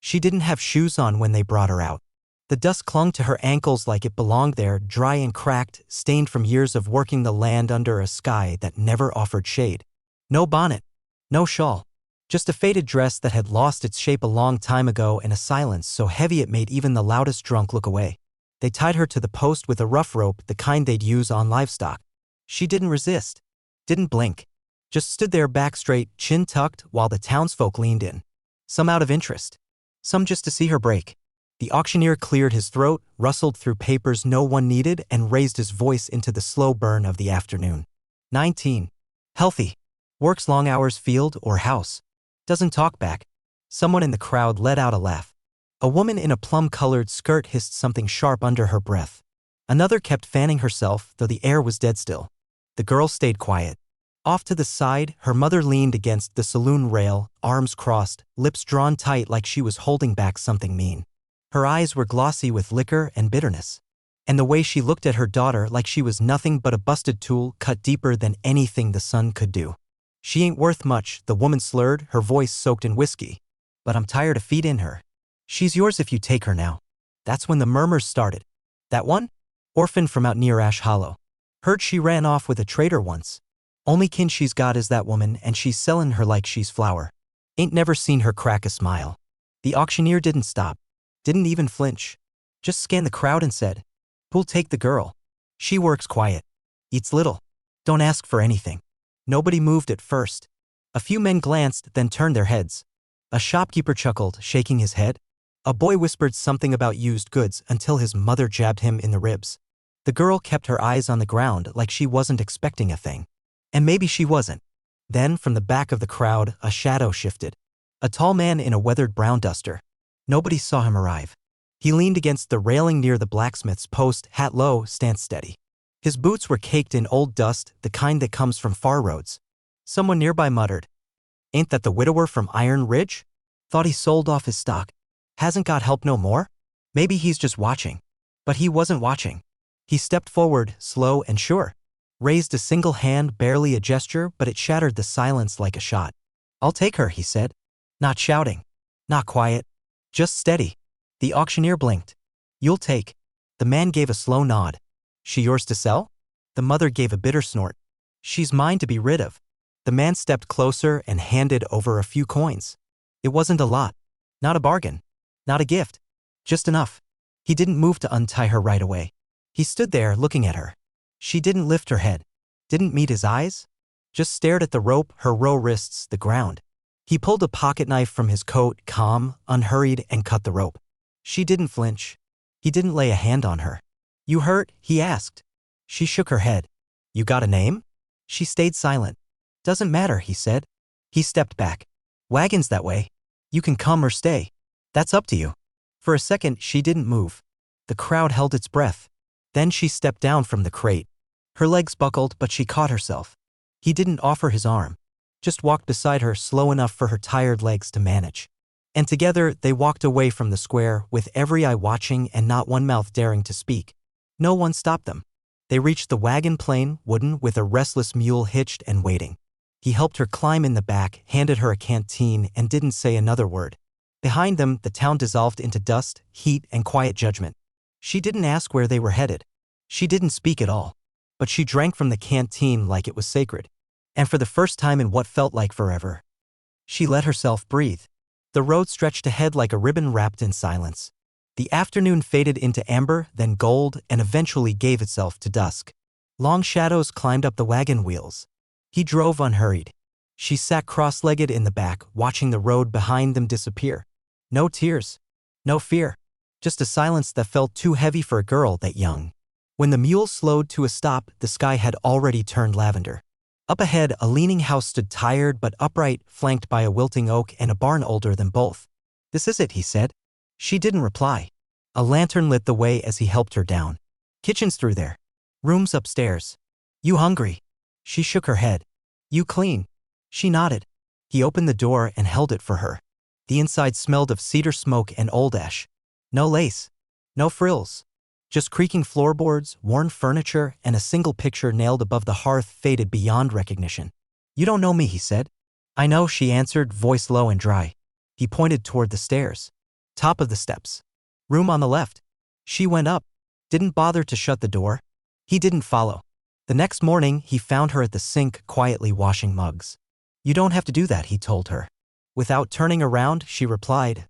She didn't have shoes on when they brought her out. The dust clung to her ankles like it belonged there, dry and cracked, stained from years of working the land under a sky that never offered shade. No bonnet. No shawl. Just a faded dress that had lost its shape a long time ago, and a silence so heavy it made even the loudest drunk look away. They tied her to the post with a rough rope, the kind they'd use on livestock. She didn't resist. Didn't blink. Just stood there back straight, chin tucked, while the townsfolk leaned in. Some out of interest. Some just to see her break. The auctioneer cleared his throat, rustled through papers no one needed, and raised his voice into the slow burn of the afternoon. 19. Healthy. Works long hours field or house. Doesn't talk back. Someone in the crowd let out a laugh. A woman in a plum-colored skirt hissed something sharp under her breath. Another kept fanning herself, though the air was dead still. The girl stayed quiet. Off to the side, her mother leaned against the saloon rail, arms crossed, lips drawn tight like she was holding back something mean. Her eyes were glossy with liquor and bitterness. And the way she looked at her daughter like she was nothing but a busted tool cut deeper than anything the sun could do. "She ain't worth much," the woman slurred, her voice soaked in whiskey. "But I'm tired of feeding her. She's yours if you take her now." That's when the murmurs started. "That one? Orphan from out near Ash Hollow. Heard she ran off with a trader once. Only kin she's got is that woman, and she's sellin' her like she's flour." Ain't never seen her crack a smile. The auctioneer didn't stop. Didn't even flinch. Just scanned the crowd and said, "Who'll take the girl? She works quiet. Eats little. Don't ask for anything." Nobody moved at first. A few men glanced, then turned their heads. A shopkeeper chuckled, shaking his head. A boy whispered something about used goods until his mother jabbed him in the ribs. The girl kept her eyes on the ground like she wasn't expecting a thing. And maybe she wasn't. Then, from the back of the crowd, a shadow shifted. A tall man in a weathered brown duster. Nobody saw him arrive. He leaned against the railing near the blacksmith's post, hat low, stance steady. His boots were caked in old dust, the kind that comes from far roads. Someone nearby muttered, "Ain't that the widower from Iron Ridge? Thought he sold off his stock. Hasn't got help no more? Maybe he's just watching." But he wasn't watching. He stepped forward, slow and sure. Raised a single hand, barely a gesture, but it shattered the silence like a shot. "I'll take her," he said. Not shouting. Not quiet. Just steady. The auctioneer blinked. "You'll take." The man gave a slow nod. "She yours to sell?" The mother gave a bitter snort. "She's mine to be rid of." The man stepped closer and handed over a few coins. It wasn't a lot. Not a bargain. Not a gift. Just enough. He didn't move to untie her right away. He stood there looking at her. She didn't lift her head. Didn't meet his eyes. Just stared at the rope, her row wrists, the ground. He pulled a pocket knife from his coat, calm, unhurried, and cut the rope. She didn't flinch. He didn't lay a hand on her. "You hurt?" he asked. She shook her head. "You got a name?" She stayed silent. "Doesn't matter," he said. He stepped back. "Wagon's that way. You can come or stay. That's up to you." For a second, she didn't move. The crowd held its breath. Then she stepped down from the crate. Her legs buckled, but she caught herself. He didn't offer his arm. Just walked beside her, slow enough for her tired legs to manage. And together, they walked away from the square, with every eye watching and not one mouth daring to speak. No one stopped them. They reached the wagon, plain, wooden, with a restless mule hitched and waiting. He helped her climb in the back, handed her a canteen, and didn't say another word. Behind them, the town dissolved into dust, heat, and quiet judgment. She didn't ask where they were headed. She didn't speak at all. But she drank from the canteen like it was sacred. And for the first time in what felt like forever, she let herself breathe. The road stretched ahead like a ribbon wrapped in silence. The afternoon faded into amber, then gold, and eventually gave itself to dusk. Long shadows climbed up the wagon wheels. He drove unhurried. She sat cross-legged in the back, watching the road behind them disappear. No tears. No fear. Just a silence that felt too heavy for a girl that young. When the mule slowed to a stop, the sky had already turned lavender. Up ahead, a leaning house stood tired but upright, flanked by a wilting oak and a barn older than both. "This is it," he said. She didn't reply. A lantern lit the way as he helped her down. "Kitchen's through there. Room's upstairs. You hungry?" She shook her head. "You clean?" She nodded. He opened the door and held it for her. The inside smelled of cedar smoke and old ash. No lace. No frills. Just creaking floorboards, worn furniture, and a single picture nailed above the hearth faded beyond recognition. "You don't know me," he said. "I know," she answered, voice low and dry. He pointed toward the stairs. Top of the steps. Room on the left. She went up. Didn't bother to shut the door. He didn't follow. The next morning, he found her at the sink quietly washing mugs. You don't have to do that, he told her. Without turning around, she replied,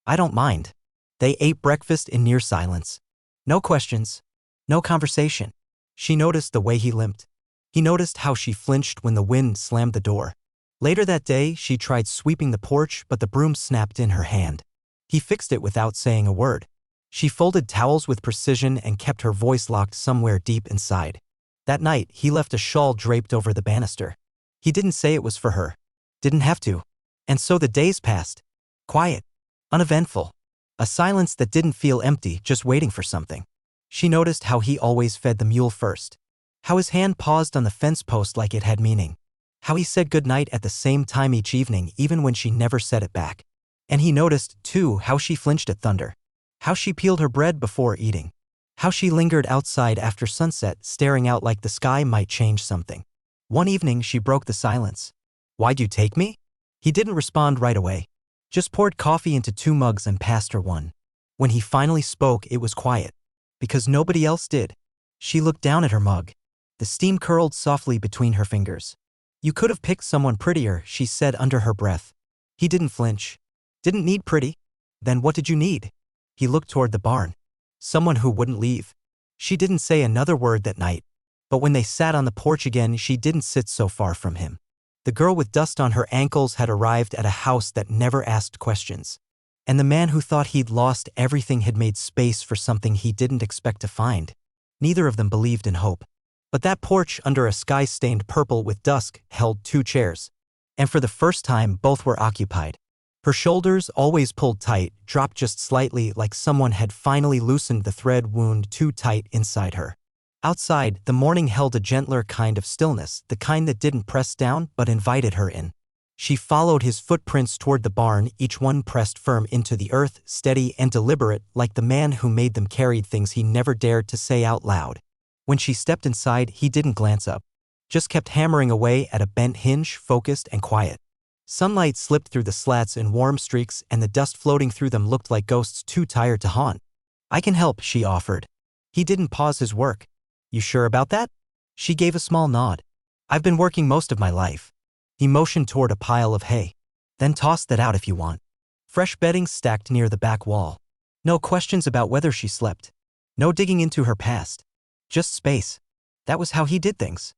I don't mind. They ate breakfast in near silence. No questions. No conversation. She noticed the way he limped. He noticed how she flinched when the wind slammed the door. Later that day, she tried sweeping the porch, but the broom snapped in her hand. He fixed it without saying a word. She folded towels with precision and kept her voice locked somewhere deep inside. That night, he left a shawl draped over the banister. He didn't say it was for her. Didn't have to. And so the days passed. Quiet. Uneventful. A silence that didn't feel empty, just waiting for something. She noticed how he always fed the mule first. How his hand paused on the fence post like it had meaning. How he said goodnight at the same time each evening, even when she never said it back. And he noticed, too, how she flinched at thunder. How she peeled her bread before eating. How she lingered outside after sunset, staring out like the sky might change something. One evening, she broke the silence. Why'd you take me? He didn't respond right away. Just poured coffee into 2 mugs and passed her one. When he finally spoke, it was quiet. Because nobody else did. She looked down at her mug. The steam curled softly between her fingers. You could have picked someone prettier, she said under her breath. He didn't flinch. Didn't need pretty. Then what did you need? He looked toward the barn. Someone who wouldn't leave. She didn't say another word that night. But when they sat on the porch again, she didn't sit so far from him. The girl with dust on her ankles had arrived at a house that never asked questions. And the man who thought he'd lost everything had made space for something he didn't expect to find. Neither of them believed in hope. But that porch under a sky stained purple with dusk held 2 chairs. And for the first time, both were occupied. Her shoulders, always pulled tight, dropped just slightly like someone had finally loosened the thread wound too tight inside her. Outside, the morning held a gentler kind of stillness, the kind that didn't press down but invited her in. She followed his footprints toward the barn, each one pressed firm into the earth, steady and deliberate, like the man who made them carried things he never dared to say out loud. When she stepped inside, he didn't glance up. Just kept hammering away at a bent hinge, focused and quiet. Sunlight slipped through the slats in warm streaks, and the dust floating through them looked like ghosts too tired to haunt. I can help, she offered. He didn't pause his work. You sure about that? She gave a small nod. I've been working most of my life. He motioned toward a pile of hay. Then toss that out if you want. Fresh bedding stacked near the back wall. No questions about whether she slept. No digging into her past. Just space. That was how he did things.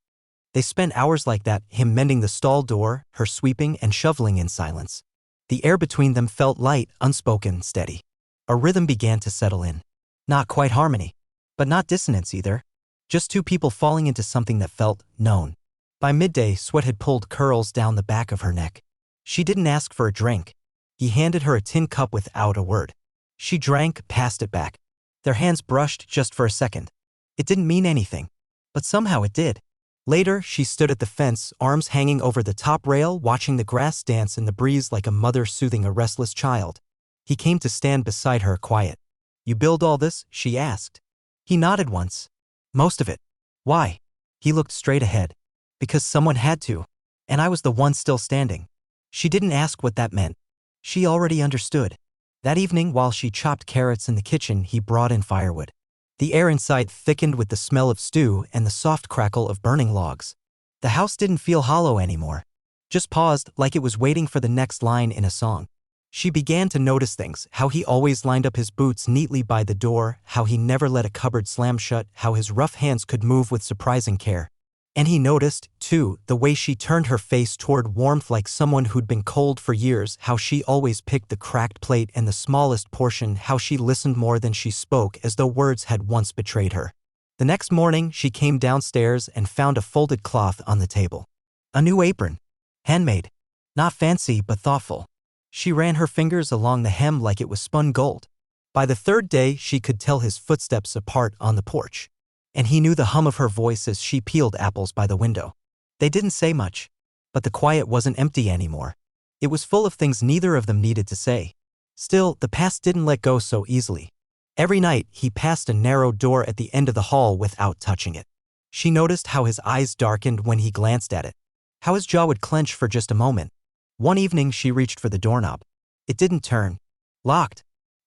They spent hours like that, him mending the stall door, her sweeping and shoveling in silence. The air between them felt light, unspoken, steady. A rhythm began to settle in. Not quite harmony. But not dissonance either. Just 2 people falling into something that felt known. By midday, sweat had pulled curls down the back of her neck. She didn't ask for a drink. He handed her a tin cup without a word. She drank, passed it back. Their hands brushed just for a second. It didn't mean anything. But somehow it did. Later, she stood at the fence, arms hanging over the top rail, watching the grass dance in the breeze like a mother soothing a restless child. He came to stand beside her, quiet. You build all this? She asked. He nodded once. Most of it. Why? He looked straight ahead. Because someone had to. And I was the one still standing. She didn't ask what that meant. She already understood. That evening, while she chopped carrots in the kitchen, he brought in firewood. The air inside thickened with the smell of stew and the soft crackle of burning logs. The house didn't feel hollow anymore. Just paused, like it was waiting for the next line in a song. She began to notice things, how he always lined up his boots neatly by the door, how he never let a cupboard slam shut, how his rough hands could move with surprising care. And he noticed, too, the way she turned her face toward warmth like someone who'd been cold for years, how she always picked the cracked plate and the smallest portion, how she listened more than she spoke as though words had once betrayed her. The next morning, she came downstairs and found a folded cloth on the table. A new apron. Handmade. Not fancy, but thoughtful. She ran her fingers along the hem like it was spun gold. By the 3rd day, she could tell his footsteps apart on the porch. And he knew the hum of her voice as she peeled apples by the window. They didn't say much. But the quiet wasn't empty anymore. It was full of things neither of them needed to say. Still, the past didn't let go so easily. Every night, he passed a narrow door at the end of the hall without touching it. She noticed how his eyes darkened when he glanced at it. How his jaw would clench for just a moment. One evening, she reached for the doorknob. It didn't turn. Locked.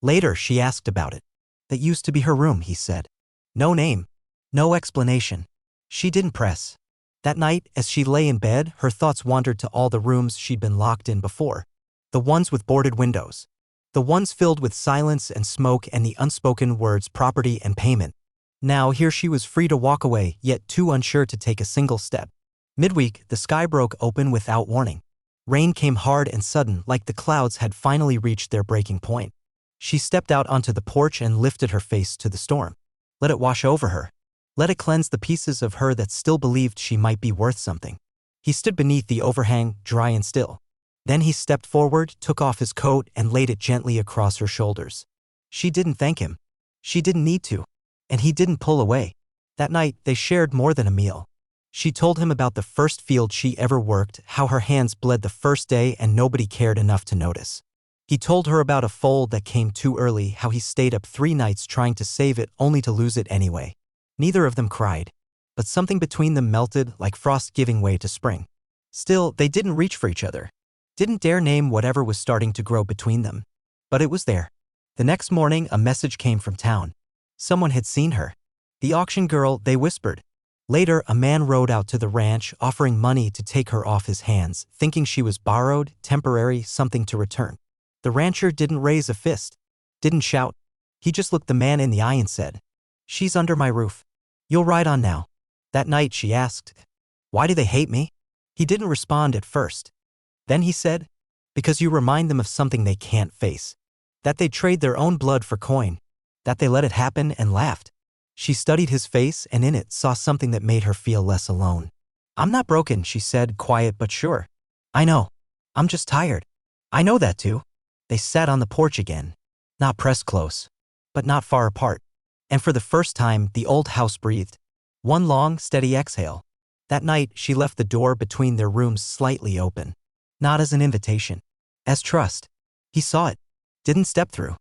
Later, she asked about it. That used to be her room, he said. No name. No explanation. She didn't press. That night, as she lay in bed, her thoughts wandered to all the rooms she'd been locked in before. The ones with boarded windows. The ones filled with silence and smoke and the unspoken words property and payment. Now here she was free to walk away, yet too unsure to take a single step. Midweek, the sky broke open without warning. Rain came hard and sudden, like the clouds had finally reached their breaking point. She stepped out onto the porch and lifted her face to the storm. Let it wash over her. Let it cleanse the pieces of her that still believed she might be worth something. He stood beneath the overhang, dry and still. Then he stepped forward, took off his coat, and laid it gently across her shoulders. She didn't thank him. She didn't need to. And he didn't pull away. That night, they shared more than a meal. She told him about the first field she ever worked, how her hands bled the first day and nobody cared enough to notice. He told her about a foal that came too early, how he stayed up 3 nights trying to save it only to lose it anyway. Neither of them cried. But something between them melted like frost giving way to spring. Still, they didn't reach for each other. Didn't dare name whatever was starting to grow between them. But it was there. The next morning, a message came from town. Someone had seen her. The auction girl, they whispered. Later, a man rode out to the ranch, offering money to take her off his hands, thinking she was borrowed, temporary, something to return. The rancher didn't raise a fist. Didn't shout. He just looked the man in the eye and said, "She's under my roof. You'll ride on now." That night, she asked, "Why do they hate me?" He didn't respond at first. Then he said, "Because you remind them of something they can't face. That they trade their own blood for coin. That they let it happen," and laughed. She studied his face and in it saw something that made her feel less alone. "I'm not broken," she said, quiet but sure. "I know. I'm just tired." "I know that too." They sat on the porch again. Not pressed close, but not far apart. And for the first time, the old house breathed. One long, steady exhale. That night, she left the door between their rooms slightly open. Not as an invitation. As trust. He saw it. Didn't step through.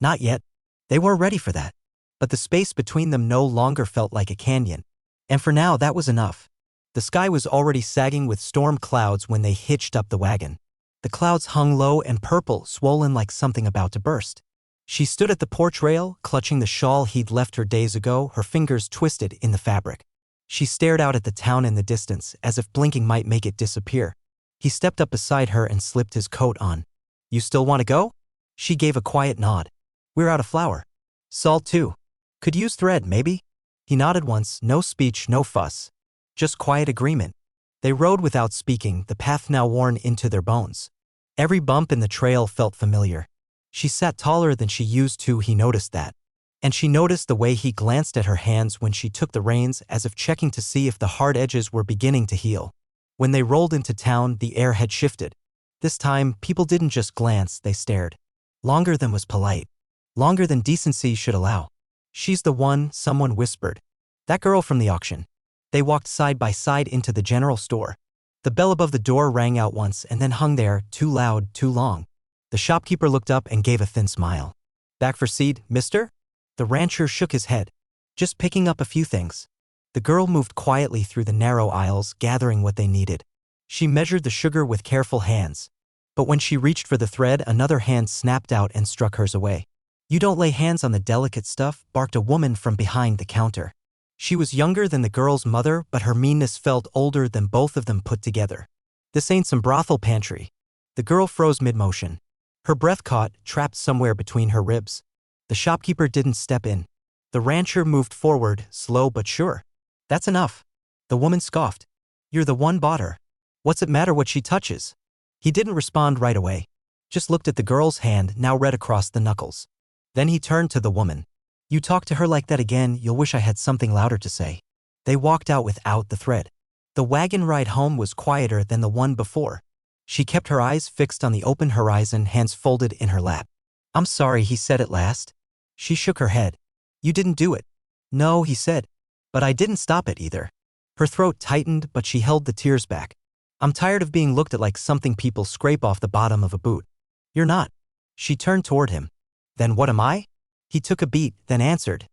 Not yet. They were ready for that. But the space between them no longer felt like a canyon. And for now, that was enough. The sky was already sagging with storm clouds when they hitched up the wagon. The clouds hung low and purple, swollen like something about to burst. She stood at the porch rail, clutching the shawl he'd left her days ago, her fingers twisted in the fabric. She stared out at the town in the distance, as if blinking might make it disappear. He stepped up beside her and slipped his coat on. "You still want to go?" She gave a quiet nod. "We're out of flour. Salt too. Could use thread, maybe?" He nodded once, no speech, no fuss. Just quiet agreement. They rode without speaking, the path now worn into their bones. Every bump in the trail felt familiar. She sat taller than she used to, he noticed that. And she noticed the way he glanced at her hands when she took the reins, as if checking to see if the hard edges were beginning to heal. When they rolled into town, the air had shifted. This time, people didn't just glance, they stared. Longer than was polite. Longer than decency should allow. "She's the one," someone whispered. "That girl from the auction." They walked side by side into the general store. The bell above the door rang out once and then hung there, too loud, too long. The shopkeeper looked up and gave a thin smile. "Back for seed, mister?" The rancher shook his head. "Just picking up a few things." The girl moved quietly through the narrow aisles, gathering what they needed. She measured the sugar with careful hands. But when she reached for the thread, another hand snapped out and struck hers away. "You don't lay hands on the delicate stuff," barked a woman from behind the counter. She was younger than the girl's mother, but her meanness felt older than both of them put together. "This ain't some brothel pantry." The girl froze mid-motion. Her breath caught, trapped somewhere between her ribs. The shopkeeper didn't step in. The rancher moved forward, slow but sure. "That's enough." The woman scoffed. "You're the one bought her. What's it matter what she touches?" He didn't respond right away. Just looked at the girl's hand, now red across the knuckles. Then he turned to the woman. "You talk to her like that again, you'll wish I had something louder to say." They walked out without the thread. The wagon ride home was quieter than the one before. She kept her eyes fixed on the open horizon, hands folded in her lap. "I'm sorry," he said at last. She shook her head. "You didn't do it." "No," he said. "But I didn't stop it either." Her throat tightened, but she held the tears back. "I'm tired of being looked at like something people scrape off the bottom of a boot." "You're not." She turned toward him. "Then what am I?" He took a beat, then answered.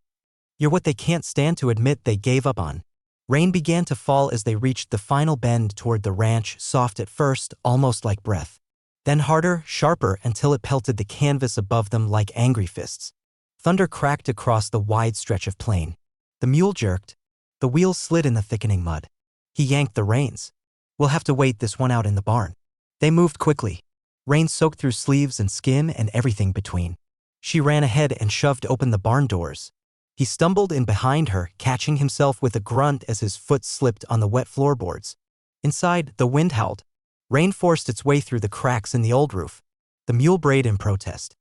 "You're what they can't stand to admit they gave up on." Rain began to fall as they reached the final bend toward the ranch, soft at first, almost like breath. Then harder, sharper, until it pelted the canvas above them like angry fists. Thunder cracked across the wide stretch of plain. The mule jerked. The wheels slid in the thickening mud. He yanked the reins. "We'll have to wait this one out in the barn." They moved quickly. Rain soaked through sleeves and skin and everything between. She ran ahead and shoved open the barn doors. He stumbled in behind her, catching himself with a grunt as his foot slipped on the wet floorboards. Inside, the wind howled. Rain forced its way through the cracks in the old roof. The mule brayed in protest.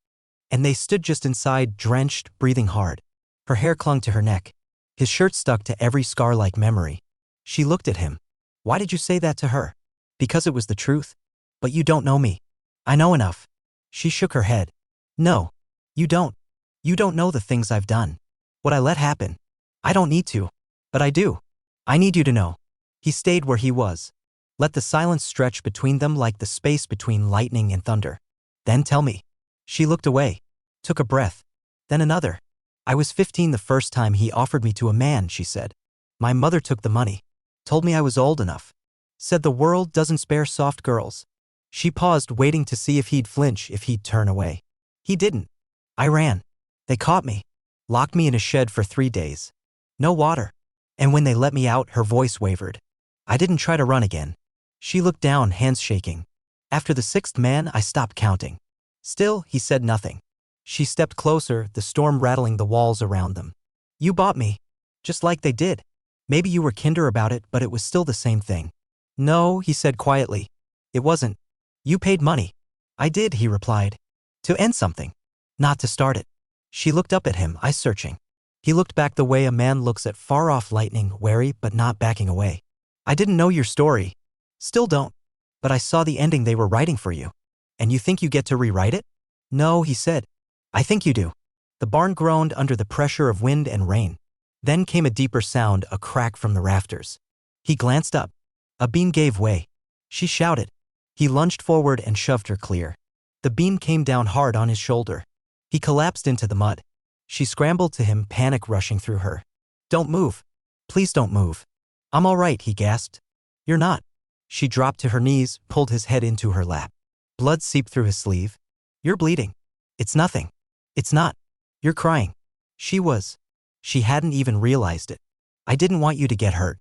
And they stood just inside, drenched, breathing hard. Her hair clung to her neck. His shirt stuck to every scar like memory. She looked at him. "Why did you say that to her?" "Because it was the truth." "But you don't know me." "I know enough." She shook her head. "No. You don't. You don't know the things I've done. What I let happen. I don't need to. But I do. I need you to know." He stayed where he was. Let the silence stretch between them like the space between lightning and thunder. "Then tell me." She looked away. Took a breath. Then another. "I was 15 the first time he offered me to a man," she said. "My mother took the money. Told me I was old enough. Said the world doesn't spare soft girls." She paused, waiting to see if he'd flinch, if he'd turn away. He didn't. "I ran. They caught me. Locked me in a shed for 3 days. No water. And when they let me out," her voice wavered, "I didn't try to run again." She looked down, hands shaking. "After the 6th man, I stopped counting." Still, he said nothing. She stepped closer, the storm rattling the walls around them. "You bought me. Just like they did. Maybe you were kinder about it, but it was still the same thing." "No," he said quietly. "It wasn't. You paid money." "I did," he replied. "To end something. Not to start it." She looked up at him, eyes searching. He looked back the way a man looks at far-off lightning, wary but not backing away. "I didn't know your story. Still don't. But I saw the ending they were writing for you. And you think you get to rewrite it?" "No," he said. "I think you do." The barn groaned under the pressure of wind and rain. Then came a deeper sound, a crack from the rafters. He glanced up. A beam gave way. She shouted. He lunged forward and shoved her clear. The beam came down hard on his shoulder. He collapsed into the mud. She scrambled to him, panic rushing through her. "Don't move. Please don't move." "I'm all right," he gasped. "You're not." She dropped to her knees, pulled his head into her lap. Blood seeped through his sleeve. "You're bleeding." "It's nothing." "It's not." "You're crying." She was. She hadn't even realized it. "I didn't want you to get hurt.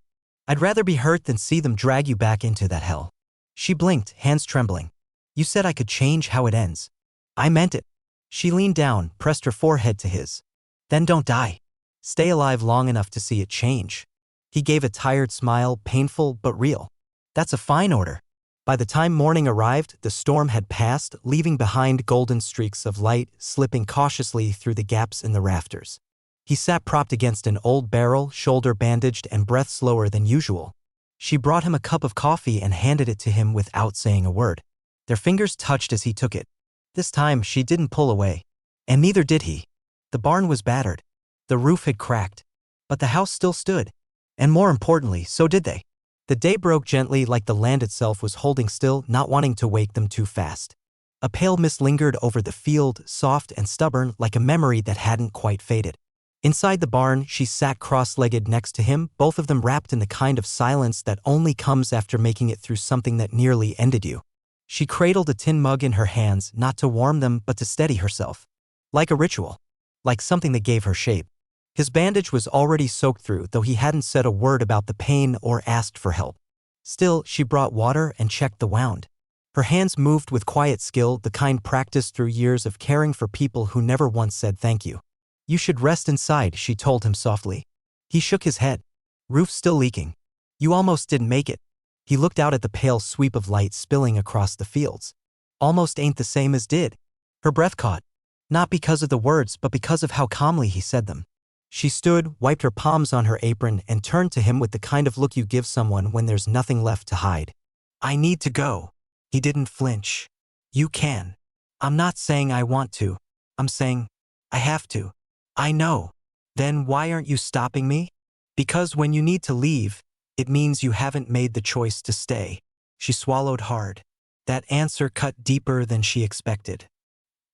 I'd rather be hurt than see them drag you back into that hell." She blinked, hands trembling. "You said I could change how it ends." "I meant it." She leaned down, pressed her forehead to his. "Then don't die. Stay alive long enough to see it change." He gave a tired smile, painful but real. "That's a fine order." By the time morning arrived, the storm had passed, leaving behind golden streaks of light slipping cautiously through the gaps in the rafters. He sat propped against an old barrel, shoulder bandaged and breath slower than usual. She brought him a cup of coffee and handed it to him without saying a word. Their fingers touched as he took it. This time she didn't pull away. And neither did he. The barn was battered. The roof had cracked. But the house still stood. And more importantly, so did they. The day broke gently, like the land itself was holding still, not wanting to wake them too fast. A pale mist lingered over the field, soft and stubborn, like a memory that hadn't quite faded. Inside the barn, she sat cross-legged next to him, both of them wrapped in the kind of silence that only comes after making it through something that nearly ended you. She cradled a tin mug in her hands, not to warm them but to steady herself. Like a ritual. Like something that gave her shape. His bandage was already soaked through, though he hadn't said a word about the pain or asked for help. Still, she brought water and checked the wound. Her hands moved with quiet skill, the kind practiced through years of caring for people who never once said thank you. "You should rest inside," she told him softly. He shook his head. "Roof still leaking. You almost didn't make it." He looked out at the pale sweep of light spilling across the fields. "Almost ain't the same as did." Her breath caught. Not because of the words, but because of how calmly he said them. She stood, wiped her palms on her apron, and turned to him with the kind of look you give someone when there's nothing left to hide. "I need to go." He didn't flinch. "You can." "I'm not saying I want to. I'm saying I have to." "I know." "Then why aren't you stopping me?" "Because when you need to leave, it means you haven't made the choice to stay." She swallowed hard. That answer cut deeper than she expected.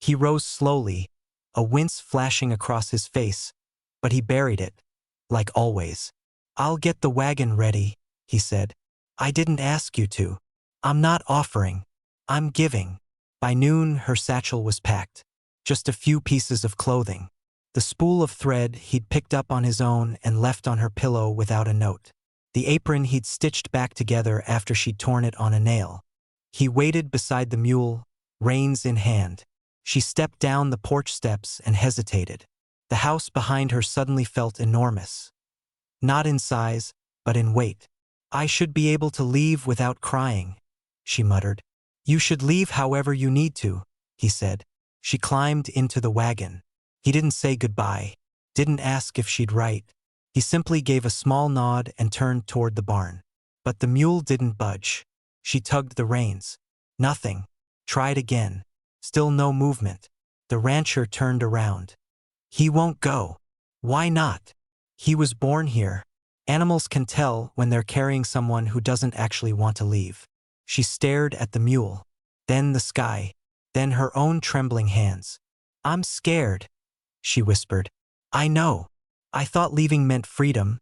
He rose slowly, a wince flashing across his face, but he buried it, like always. "I'll get the wagon ready," he said. "I didn't ask you to. I'm not offering. I'm giving." By noon, her satchel was packed. Just a few pieces of clothing. The spool of thread he'd picked up on his own and left on her pillow without a note. The apron he'd stitched back together after she'd torn it on a nail. He waited beside the mule, reins in hand. She stepped down the porch steps and hesitated. The house behind her suddenly felt enormous. Not in size, but in weight. "I should be able to leave without crying," she muttered. "You should leave however you need to," he said. She climbed into the wagon. He didn't say goodbye, didn't ask if she'd write. He simply gave a small nod and turned toward the barn. But the mule didn't budge. She tugged the reins. Nothing. Tried again. Still no movement. The rancher turned around. "He won't go." "Why not? He was born here." Animals can tell when they're carrying someone who doesn't actually want to leave. She stared at the mule, then the sky, then her own trembling hands. "I'm scared," she whispered. "I know. I thought leaving meant freedom,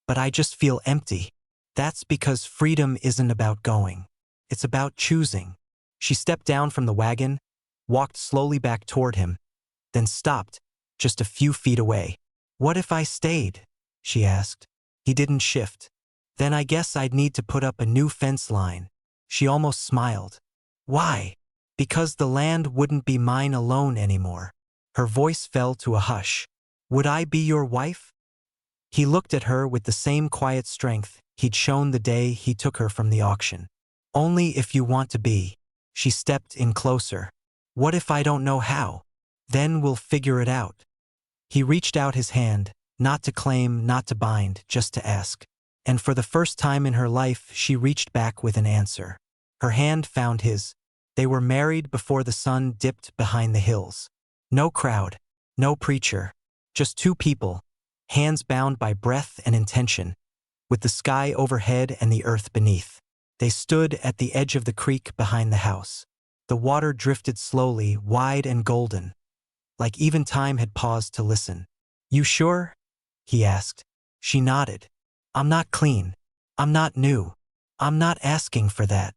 but I just feel empty." "That's because freedom isn't about going. It's about choosing." She stepped down from the wagon, walked slowly back toward him, then stopped, just a few feet away. "What if I stayed?" she asked. He didn't shift. "Then I guess I'd need to put up a new fence line." She almost smiled. "Why?" "Because the land wouldn't be mine alone anymore." Her voice fell to a hush. "Would I be your wife?" He looked at her with the same quiet strength he'd shown the day he took her from the auction. "Only if you want to be." She stepped in closer. "What if I don't know how?" "Then we'll figure it out." He reached out his hand, not to claim, not to bind, just to ask. And for the first time in her life, she reached back with an answer. Her hand found his. They were married before the sun dipped behind the hills. No crowd, no preacher, just two people, hands bound by breath and intention, with the sky overhead and the earth beneath. They stood at the edge of the creek behind the house. The water drifted slowly, wide and golden, like even time had paused to listen. "You sure?" he asked. She nodded. "I'm not clean. I'm not new. I'm not asking for that.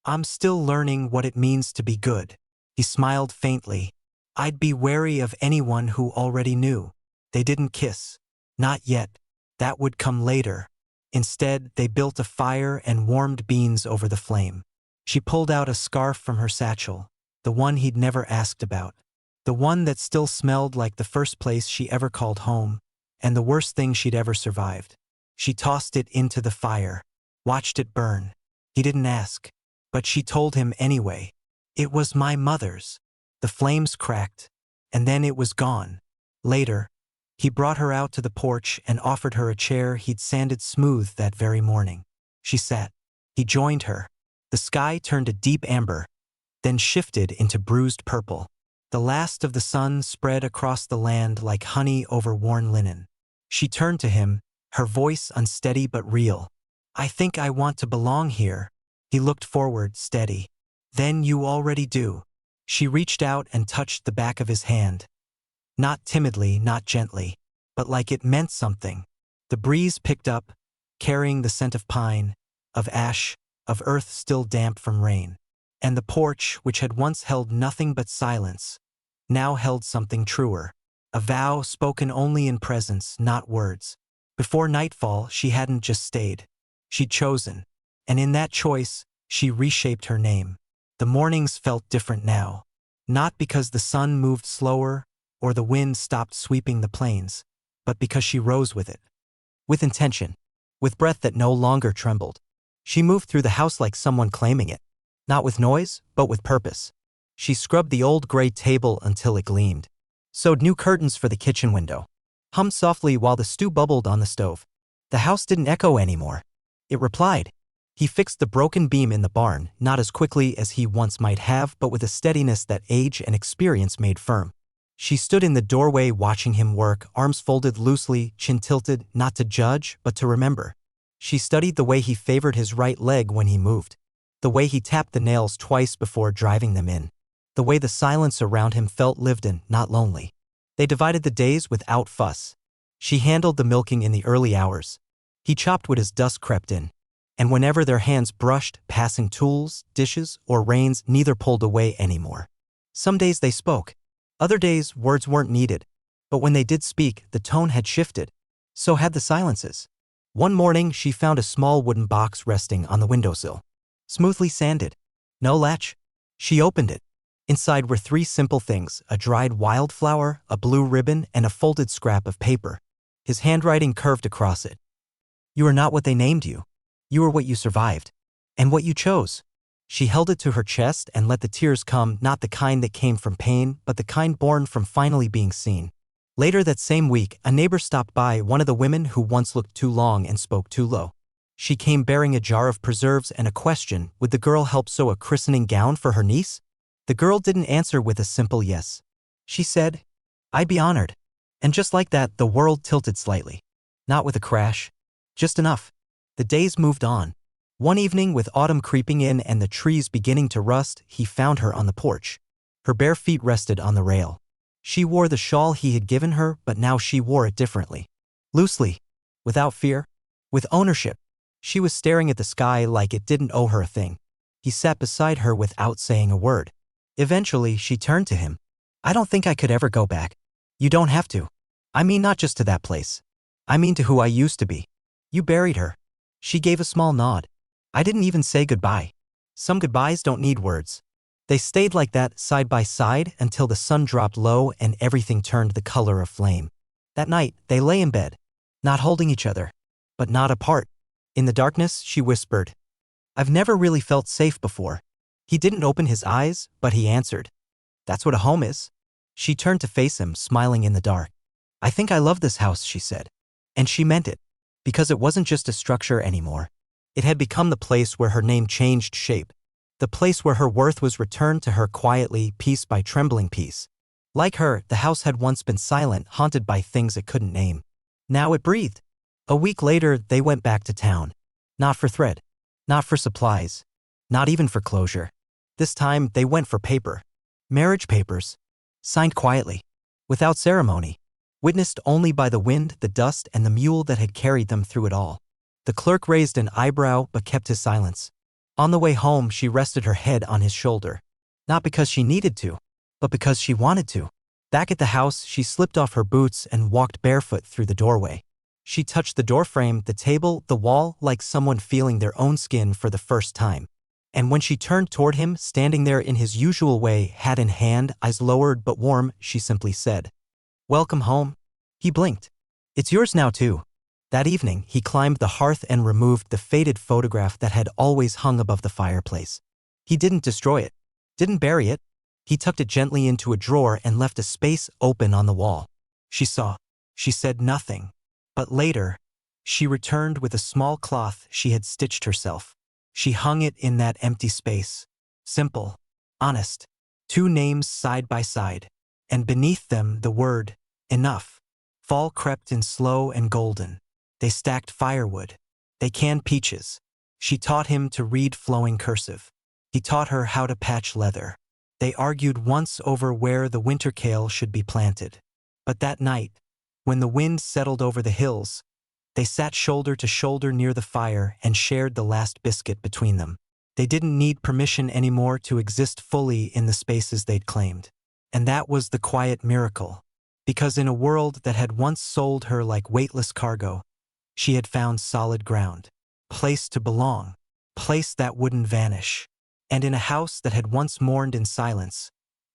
I'm still learning what it means to be good." He smiled faintly. "I'd be wary of anyone who already knew." They didn't kiss. Not yet. That would come later. Instead, they built a fire and warmed beans over the flame. She pulled out a scarf from her satchel, the one he'd never asked about. The one that still smelled like the first place she ever called home, and the worst thing she'd ever survived. She tossed it into the fire, watched it burn. He didn't ask, but she told him anyway. "It was my mother's." The flames cracked, and then it was gone. Later, he brought her out to the porch and offered her a chair he'd sanded smooth that very morning. She sat. He joined her. The sky turned a deep amber, then shifted into bruised purple. The last of the sun spread across the land like honey over worn linen. She turned to him, her voice unsteady but real. "I think I want to belong here." He looked forward, steady. "Then you already do." She reached out and touched the back of his hand. Not timidly, not gently, but like it meant something. The breeze picked up, carrying the scent of pine, of ash, of earth still damp from rain. And the porch, which had once held nothing but silence, now held something truer. A vow spoken only in presence, not words. Before nightfall, she hadn't just stayed. She'd chosen. And in that choice, she reshaped her name. The mornings felt different now. Not because the sun moved slower or the wind stopped sweeping the plains, but because she rose with it. With intention. With breath that no longer trembled. She moved through the house like someone claiming it. Not with noise, but with purpose. She scrubbed the old gray table until it gleamed. Sewed new curtains for the kitchen window. Hummed softly while the stew bubbled on the stove. The house didn't echo anymore. It replied. He fixed the broken beam in the barn, not as quickly as he once might have, but with a steadiness that age and experience made firm. She stood in the doorway watching him work, arms folded loosely, chin tilted, not to judge, but to remember. She studied the way he favored his right leg when he moved. The way he tapped the nails twice before driving them in. The way the silence around him felt lived in, not lonely. They divided the days without fuss. She handled the milking in the early hours. He chopped wood as dusk crept in. And whenever their hands brushed, passing tools, dishes, or reins, neither pulled away anymore. Some days they spoke. Other days, words weren't needed. But when they did speak, the tone had shifted. So had the silences. One morning, she found a small wooden box resting on the windowsill. Smoothly sanded. No latch. She opened it. Inside were 3 simple things: a dried wildflower, a blue ribbon, and a folded scrap of paper. His handwriting curved across it. "You are not what they named you. You are what you survived. And what you chose." She held it to her chest and let the tears come, not the kind that came from pain, but the kind born from finally being seen. Later that same week, a neighbor stopped by, one of the women who once looked too long and spoke too low. She came bearing a jar of preserves and a question: would the girl help sew a christening gown for her niece? The girl didn't answer with a simple yes. She said, "I'd be honored." And just like that, the world tilted slightly. Not with a crash. Just enough. The days moved on. One evening, with autumn creeping in and the trees beginning to rust, he found her on the porch. Her bare feet rested on the rail. She wore the shawl he had given her, but now she wore it differently. Loosely. Without fear. With ownership. She was staring at the sky like it didn't owe her a thing. He sat beside her without saying a word. Eventually, she turned to him. "I don't think I could ever go back." "You don't have to. I mean, not just to that place. I mean to who I used to be." "You buried her." She gave a small nod. "I didn't even say goodbye." Some goodbyes don't need words. They stayed like that, side by side, until the sun dropped low and everything turned the color of flame. That night, they lay in bed. Not holding each other. But not apart. In the darkness, she whispered, "I've never really felt safe before." He didn't open his eyes, but he answered, "That's what a home is." She turned to face him, smiling in the dark. "I think I love this house," she said. And she meant it. Because it wasn't just a structure anymore. It had become the place where her name changed shape. The place where her worth was returned to her quietly, piece by trembling piece. Like her, the house had once been silent, haunted by things it couldn't name. Now it breathed. A week later, they went back to town. Not for thread. Not for supplies. Not even for closure. This time, they went for paper. Marriage papers. Signed quietly. Without ceremony. Witnessed only by the wind, the dust, and the mule that had carried them through it all. The clerk raised an eyebrow but kept his silence. On the way home, she rested her head on his shoulder. Not because she needed to, but because she wanted to. Back at the house, she slipped off her boots and walked barefoot through the doorway. She touched the doorframe, the table, the wall, like someone feeling their own skin for the first time. And when she turned toward him, standing there in his usual way, hat in hand, eyes lowered but warm, she simply said, "Welcome home." He blinked. "It's yours now too." That evening, he climbed the hearth and removed the faded photograph that had always hung above the fireplace. He didn't destroy it. Didn't bury it. He tucked it gently into a drawer and left a space open on the wall. She saw. She said nothing. But later, she returned with a small cloth she had stitched herself. She hung it in that empty space. Simple. Honest. 2 names side by side. And beneath them the word, enough. Fall crept in slow and golden. They stacked firewood. They canned peaches. She taught him to read flowing cursive. He taught her how to patch leather. They argued once over where the winter kale should be planted. But that night, when the wind settled over the hills, they sat shoulder to shoulder near the fire and shared the last biscuit between them. They didn't need permission anymore to exist fully in the spaces they'd claimed. And that was the quiet miracle. Because in a world that had once sold her like weightless cargo, she had found solid ground. Place to belong. Place that wouldn't vanish. And in a house that had once mourned in silence,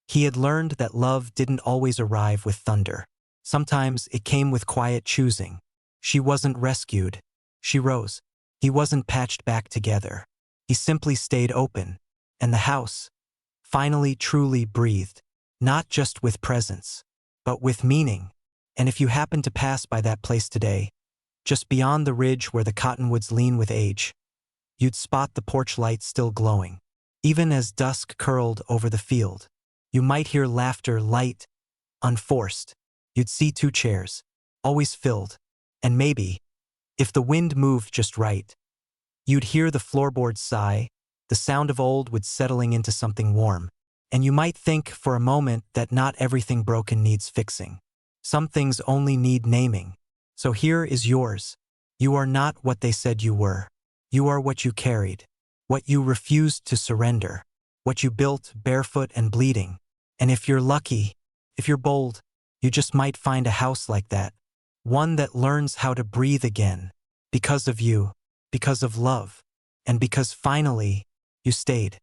he had learned that love didn't always arrive with thunder. Sometimes it came with quiet choosing. She wasn't rescued. She rose. He wasn't patched back together. He simply stayed open. And the house finally truly breathed. Not just with presence, but with meaning. And if you happen to pass by that place today, just beyond the ridge where the cottonwoods lean with age, you'd spot the porch light still glowing. Even as dusk curled over the field, you might hear laughter light, unforced. You'd see 2 chairs, always filled. And maybe, if the wind moved just right, you'd hear the floorboards sigh, the sound of old wood settling into something warm. And you might think for a moment that not everything broken needs fixing. Some things only need naming. So here is yours. You are not what they said you were. You are what you carried, what you refused to surrender, what you built barefoot and bleeding. And if you're lucky, if you're bold, you just might find a house like that. One that learns how to breathe again. Because of you, because of love, and because finally, you stayed.